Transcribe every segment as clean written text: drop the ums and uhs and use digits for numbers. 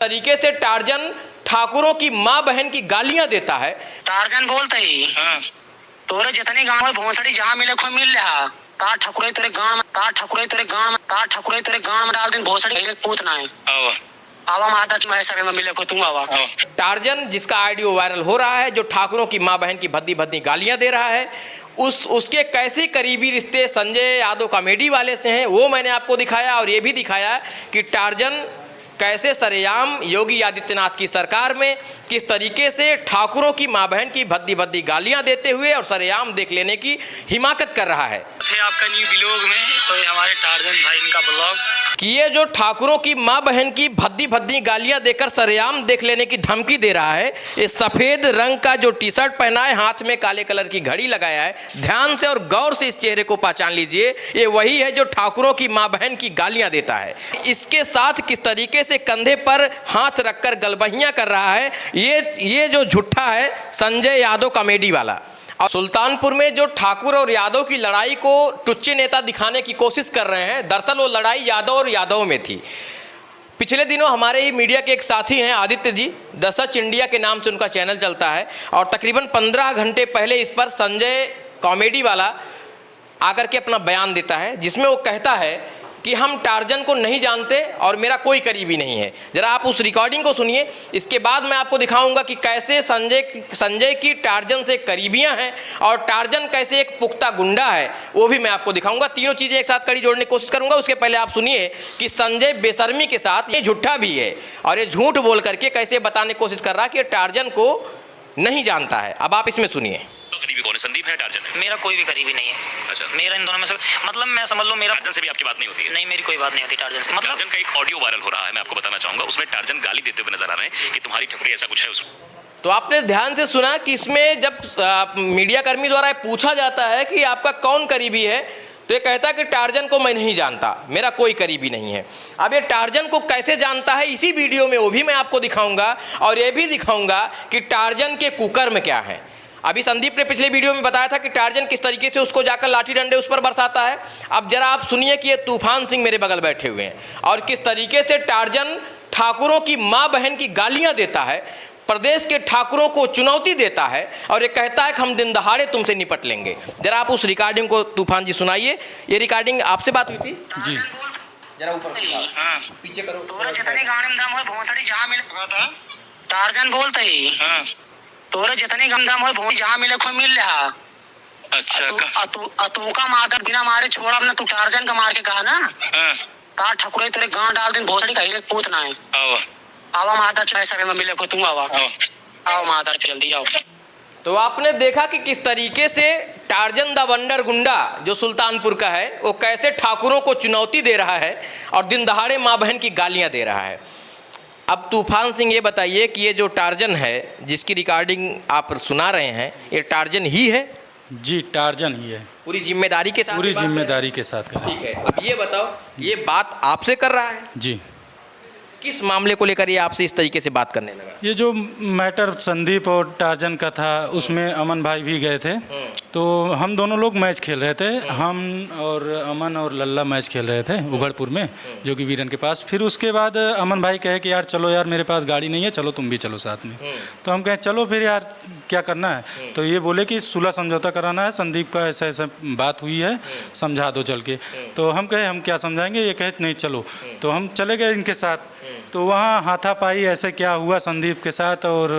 तरीके से टार्जन ठाकुरों की माँ बहन की गालियां देता है। टार्जन बोलते ही तोरे जितनी गांव में भोसड़ी जहाँ मिले खो मिल रहा का ठकुरे तेरे गांव में डाल दिन भोसड़ी पूछना है आवा माता मैं सगे में मिले को तुम आवा। टार्जन जिसका ऑडियो वायरल हो रहा है, जो ठाकुरों की माँ बहन की भद्दी भद्दी गालियां दे रहा है, उसके कैसे करीबी रिश्ते संजय यादव कॉमेडी वाले से हैं वो मैंने आपको दिखाया। और ये भी दिखाया कि टार्जन कैसे सरेआम योगी आदित्यनाथ की सरकार में किस तरीके से ठाकुरों की माँ बहन की भद्दी भद्दी गालियां देते हुए और सरेआम देख लेने की हिमाकत कर रहा है। आपका न्यू ब्लॉग में तो हमारे टार्जन भाई इनका ब्लॉग कि ये जो ठाकुरों की माँ बहन की भद्दी भद्दी गालियां देकर सरेआम देख लेने की धमकी दे रहा है। ये सफ़ेद रंग का जो टी शर्ट पहना है, हाथ में काले कलर की घड़ी लगाया है, ध्यान से और गौर से इस चेहरे को पहचान लीजिए, ये वही है जो ठाकुरों की माँ बहन की गालियां देता है। इसके साथ किस तरीके से कंधे पर हाथ रखकर गलबहियां कर रहा है, ये जो झूठा है संजय यादव कॉमेडी वाला। और सुल्तानपुर में जो ठाकुर और यादव की लड़ाई को टुच्चे नेता दिखाने की कोशिश कर रहे हैं, दरअसल वो लड़ाई यादव और यादव में थी। पिछले दिनों हमारे ही मीडिया के एक साथी हैं Aditya ji, the such India के नाम से उनका चैनल चलता है, और तकरीबन 15 घंटे पहले इस पर संजय कॉमेडी वाला आकर के अपना बयान देता है, जिसमें वो कहता है कि हम टार्जन को नहीं जानते और मेरा कोई करीबी नहीं है। जरा आप उस रिकॉर्डिंग को सुनिए, इसके बाद मैं आपको दिखाऊंगा कि कैसे संजय की टार्जन से करीबियां हैं और टार्जन कैसे एक पुख्ता गुंडा है, वो भी मैं आपको दिखाऊंगा। तीनों चीज़ें एक साथ कड़ी जोड़ने की कोशिश करूंगा। उसके पहले आप सुनिए कि संजय बेशर्मी के साथ ये झूठा भी है और ये झूठ बोल करके कैसे बताने की कोशिश कर रहा है कि टार्जन को नहीं जानता है। अब आप इसमें सुनिए। करीबी कौन है, संदीप है टार्जन है? मेरा कोई भी करीबी नहीं है। अच्छा, मेरा इन दोनों में से मतलब मैं समझ लो मेरा टार्जन से भी आपकी बात नहीं होती है? नहीं, मेरी कोई बात नहीं होती टार्जन से। मतलब टार्जन का एक ऑडियो वायरल हो रहा है, मैं आपको बताना चाहूंगा। उसमें टार्जन गाली देते हुए नजर आ रहे हैं कि तुम्हारी ठकुरी ऐसा कुछ है उसमें। तो आपने ध्यान से सुना कि इसमें जब मीडिया कर्मी द्वारा पूछा जाता है कि आपका कौन करीबी है, तो ये कहता है कि टार्जन को मैं नहीं जानता, मेरा कोई करीबी नहीं है। अब ये टार्जन को कैसे जानता है, इसी वीडियो में वो भी मैं आपको दिखाऊंगा और ये भी दिखाऊंगा कि टार्जन के कुकर्म क्या है। अभी संदीप ने पिछले वीडियो में बताया था कि टार्जन किस तरीके से उसको जाकर लाठी डंडे उस पर बरसाता है। अब जरा आप सुनिए कि ये तूफान सिंह मेरे बगल बैठे हुए हैं और किस तरीके से टार्जन ठाकुरों की माँ बहन की गालियां देता है, प्रदेश के ठाकुरों को चुनौती देता है और ये कहता है कि हम दिन दहाड़े तुमसे निपट लेंगे। जरा आप उस रिकॉर्डिंग को तूफान जी सुनाइए। ये रिकॉर्डिंग आपसे बात हुई थी जी? जरा ऊपर पीछे करो। टार्जन बोलते ही तोरे जितनी गंदा मोह भूमि जहाँ मिले खो मिल रहा। अच्छा, तू का मार बिना मारे छोड़ा अपना, तू टार्जन का मार के कहा ना का ठकुरे तेरे गांव डाल दिन भोसड़ी का ही पूछना है आवा माता सगे में मिले को तुम आवा। आओ माता जल्दी आओ। तो आपने देखा कि किस तरीके से टार्जन द वंडर गुंडा जो सुल्तानपुर का है वो कैसे ठाकुरों को चुनौती दे रहा है और दिन दहाड़े माँ बहन की गालियां दे रहा है। अब तूफान सिंह ये बताइए कि ये जो टार्जन है जिसकी रिकॉर्डिंग आप सुना रहे हैं, ये टार्जन ही है? जी, टार्जन ही है। पूरी जिम्मेदारी के साथ? पूरी जिम्मेदारी के साथ। ठीक है, अब ये बताओ, ये बात आपसे कर रहा है? जी। किस मामले को लेकर ये आपसे इस तरीके से बात करने लगा? ये जो मैटर संदीप और टार्जन का था उसमें अमन भाई भी गए थे, तो हम दोनों लोग मैच खेल रहे थे। हम और अमन और लल्ला मैच खेल रहे थे उघड़पुर में, जो कि वीरन के पास। फिर उसके बाद अमन भाई कहे कि यार चलो यार, मेरे पास गाड़ी नहीं है, चलो तुम भी चलो साथ में। तो हम कहें चलो फिर यार, क्या करना है? तो ये बोले कि सुलह समझौता कराना है, संदीप का ऐसा ऐसा बात हुई है, समझा दो चल के। तो हम कहे हम क्या समझाएंगे, ये कहे नहीं चलो। तो हम चले गए इनके साथ। तो वहाँ हाथापाई ऐसे क्या हुआ संदीप के साथ और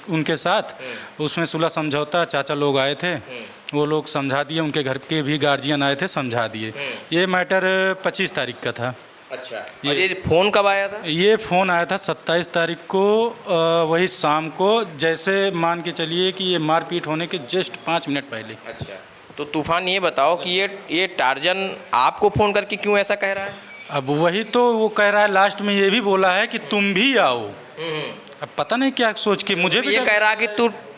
उनके साथ, उसमें सुलह समझौता, चाचा लोग आए थे, वो लोग समझा दिए, उनके घर के भी गार्जियन आए थे, समझा दिए। ये मैटर 25 तारीख का था। अच्छा, और ये फोन कब आया था? ये फ़ोन आया था 27 तारीख को, वही शाम को, जैसे मान के चलिए कि ये मारपीट होने के जस्ट 5 मिनट पहले। अच्छा, तो तूफान ये बताओ कि ये टार्जन आपको फ़ोन करके क्यों ऐसा कह रहा है? अब वही तो वो कह रहा है, लास्ट में ये भी बोला है कि तुम भी आओ। अब पता नहीं क्या सोच के, मुझे भी ये कह रहा कि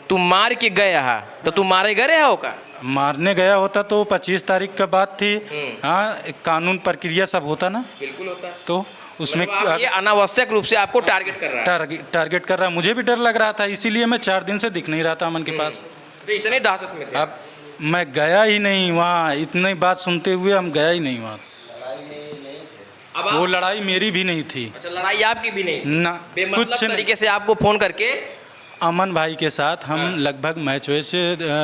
तू मार के गया है, तो तू मारे गए हो का? मारने गया होता तो 25 तारीख का बात थी। हाँ, कानून प्रक्रिया सब होता ना। बिल्कुल होता है। तो उसमें ये अनावश्यक रूप से आपको टारगेट कर रहा है। टारगेट कर रहा है। मुझे भी डर लग रहा था, इसीलिए मैं 4 दिन से दिख नहीं रहा था अमन के पास। तो इतने दहशत में थे? अब मैं गया ही नहीं वहाँ, इतनी बात सुनते हुए हम गया ही नहीं वहाँ। अब वो लड़ाई मेरी भी नहीं थी अच्छा, लड़ाई आपकी भी नहीं थी? ना, बेमतलब कुछ नहीं। तरीके से आपको फोन करके अमन भाई के साथ हम लगभग मैच वैच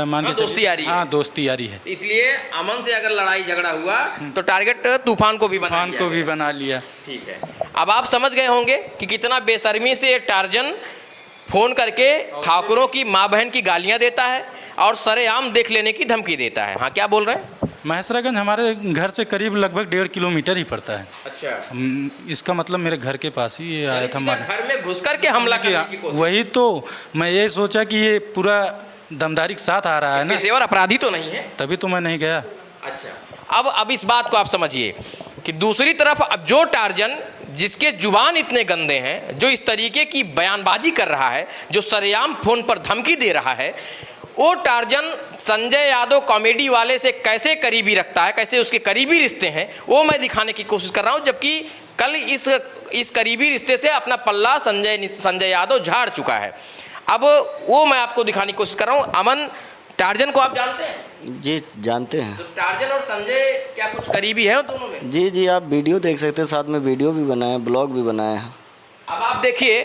मान के दोस्ती चलिए- यारी है। हाँ दोस्ती यारी है। इसलिए अमन से अगर लड़ाई झगड़ा हुआ तो टारगेट तूफान को भी बना तूफान लिया को भी गया। बना लिया। ठीक है, अब आप समझ गए होंगे कि कितना बेशर्मी से टार्जन फोन करके ठाकुरों की माँ बहन की गालियां देता है और सरेआम देख लेने की धमकी देता है। हाँ, क्या बोल रहे हैं? महेसरागंज हमारे घर से करीब लगभग 1.5 किलोमीटर ही पड़ता है। अच्छा, इसका मतलब मेरे घर के पास ही ये आया था सीधा घर में घुस करके हमला करने की कोशिश। वही तो मैं ये सोचा कि ये पूरा दमदारी के साथ आ रहा है ना, पेशेवर अपराधी तो नहीं है। तभी तो मैं नहीं गया। अच्छा, अब इस बात को आप समझिए कि दूसरी तरफ अब जो टार्जन जिसके जुबान इतने गंदे हैं, जो इस तरीके की बयानबाजी कर रहा है, जो सरेआम फोन पर धमकी दे रहा है, वो टार्जन संजय यादव कॉमेडी वाले से कैसे करीबी रखता है, कैसे उसके करीबी रिश्ते हैं, वो मैं दिखाने की कोशिश कर रहा हूँ। जबकि कल इस करीबी रिश्ते से अपना पल्ला संजय यादव झाड़ चुका है। अब वो मैं आपको दिखाने की कोशिश कर रहा हूँ। अमन, टार्जन को आप जानते हैं? जी जानते हैं। तो टार्जन और संजय क्या कुछ करीबी है दोनों में? जी जी, आप वीडियो देख सकते हैं, साथ में वीडियो भी बनाए, ब्लॉग भी बनाए हैं। अब आप देखिए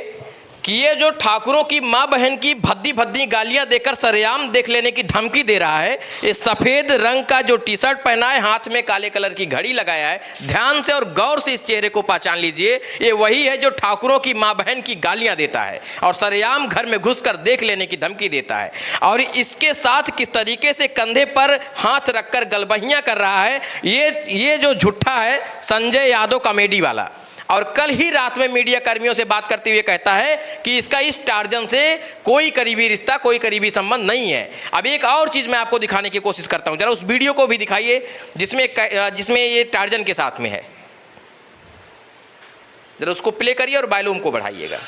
कि ये जो ठाकुरों की माँ बहन की भद्दी भद्दी गालियां देकर सरेआम देख लेने की धमकी दे रहा है। ये सफ़ेद रंग का जो टी शर्ट पहना है, हाथ में काले कलर की घड़ी लगाया है, ध्यान से और गौर से इस चेहरे को पहचान लीजिए। ये वही है जो ठाकुरों की माँ बहन की गालियां देता है और सरेआम घर में घुसकर देख लेने की धमकी देता है। और इसके साथ किस तरीके से कंधे पर हाथ रखकर गलबहियां कर रहा है, ये जो झूठा है संजय यादव कॉमेडी वाला। और कल ही रात में मीडिया कर्मियों से बात करते हुए कहता है कि इसका इस टार्जन से कोई करीबी रिश्ता, कोई करीबी संबंध नहीं है। अब एक और चीज़ मैं आपको दिखाने की कोशिश करता हूं, जरा उस वीडियो को भी दिखाइए जिसमें ये टार्जन के साथ में है। जरा उसको प्ले करिए और वॉल्यूम को बढ़ाइएगा।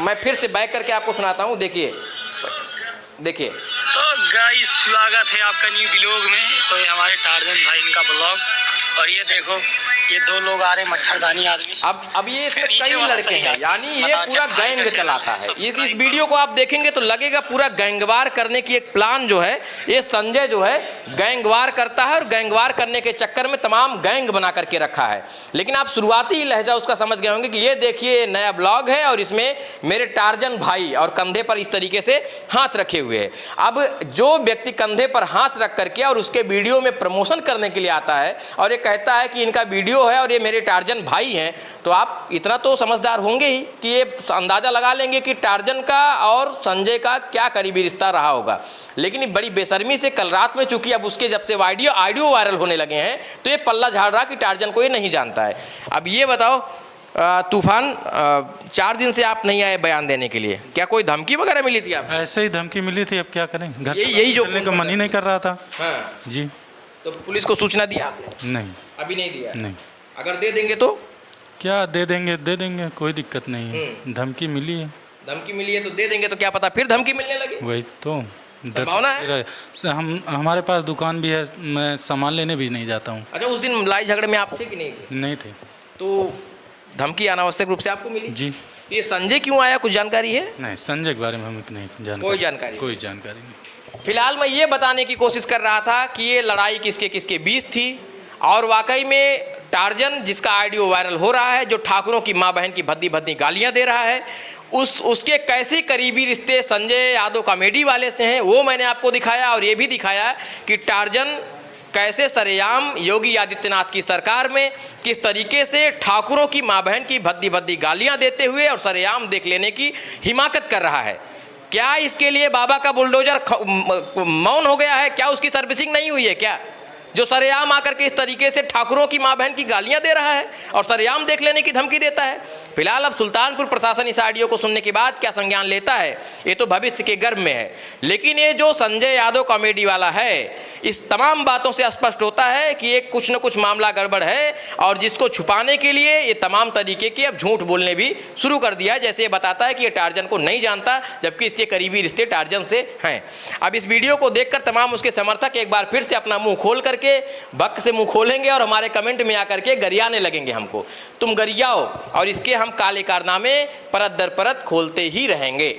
मैं फिर से बैक करके आपको सुनाता हूं, देखिए। तो गाइस, स्वागत है आपका न्यू ब्लॉग में। तो ये हमारे टार्जन भाई इनका ब्लॉग, और ये देखो ये 2 लोग आ रहे मच्छरदानी आदमी। अब ये इसमें कई लड़के हैं, यानी ये पूरा गैंग चलाता है। इस वीडियो को आप देखेंगे तो लगेगा पूरा गैंगवार करने की एक प्लान जो है ये संजय जो है गैंगवार करता है, और गैंगवार करने के चक्कर में तमाम गैंग बना करके रखा है। लेकिन आप शुरुआती लहजा उसका समझ गए होंगे कि ये देखिए नया ब्लॉग है और इसमें मेरे टार्जन भाई और कंधे पर इस तरीके से हाथ रखे हुए हैं। अब जो व्यक्ति कंधे पर हाथ रख करके और उसके वीडियो में प्रमोशन करने के लिए आता है और ये कहता है कि इनका वीडियो है और ये मेरे टार्जन भाई हैं, तो आप इतना तो समझदार होंगे ही कि ये अंदाजा लगा लेंगे कि टार्जन का और संजय का क्या करीबी रिश्ता रहा होगा। लेकिन ये बड़ी बेशर्मी से कल रात में, चूंकि अब उसके जब से ऑडियो वायरल होने लगे हैं, तो ये पल्ला झाड़ रहा कि टार्जन को ये नहीं जानता है। अब ये बताओ तूफान, 4 दिन से आप नहीं आए बयान देने के लिए, क्या कोई धमकी वगैरह मिली थी आप? ऐसे ही धमकी मिली थी, अब क्या करें, घर यही जो निकलने का मन ही नहीं कर रहा था। हाँ, जी तो पुलिस को सूचना दिया आपने? नहीं, अभी नहीं दिया। नहीं। अगर दे देंगे तो? क्या दे देंगे, कोई दिक्कत नहीं है। धमकी मिली है। धमकी मिली है तो दे देंगे, तो क्या पता फिर धमकी मिलने लगे। वही तो संभावना है। हमारे पास दुकान भी है, मैं सामान लेने भी नहीं जाता हूँ। अच्छा, उस दिन लड़ाई झगड़े में आप थे कि नहीं थे? नहीं थे। तो धमकी अनावश्यक रूप से आपको मिली? जी। ये संजय क्यों आया, कुछ जानकारी है? नहीं, संजय के बारे में हमें नहीं कोई जानकारी नहीं। फिलहाल मैं ये बताने की कोशिश कर रहा था कि ये लड़ाई किसके किसके बीच थी, और वाकई में टार्जन जिसका ऑडियो वायरल हो रहा है, जो ठाकुरों की माँ बहन की भद्दी भद्दी गालियां दे रहा है, उसके कैसे करीबी रिश्ते संजय यादव कॉमेडी वाले से हैं, वो मैंने आपको दिखाया। और ये भी दिखाया कि टार्जन कैसे सरेआम योगी आदित्यनाथ की सरकार में किस तरीके से ठाकुरों की माँ बहन की भद्दी भद्दी गालियां देते हुए और सरेआम देख लेने की हिमाकत कर रहा है। क्या इसके लिए बाबा का बुलडोजर मौन हो गया है? क्या उसकी सर्विसिंग नहीं हुई है क्या, जो सरेआम आकर के इस तरीके से ठाकुरों की माँ बहन की गालियां दे रहा है और सरेआम देख लेने की धमकी देता है? फिलहाल अब सुल्तानपुर प्रशासन इस ऑडियो को सुनने के बाद क्या संज्ञान लेता है, ये तो भविष्य के गर्भ में है। लेकिन ये जो संजय यादव कॉमेडी वाला है, इस तमाम बातों से स्पष्ट होता है कि एक कुछ न कुछ मामला गड़बड़ है, और जिसको छुपाने के लिए ये तमाम तरीके के अब झूठ बोलने भी शुरू कर दिया है। जैसे ये बताता है कि ये टार्जन को नहीं जानता, जबकि इसके करीबी रिश्ते टार्जन से हैं। अब इस वीडियो को देखकर तमाम उसके समर्थक एक बार फिर से अपना मुंह खोल करके भक्त से मुंह खोलेंगे और हमारे कमेंट में आकर के गरियाने लगेंगे हमको, तुम गरियाओ, और इसके हम काले कारनामे परत दर परत खोलते ही रहेंगे।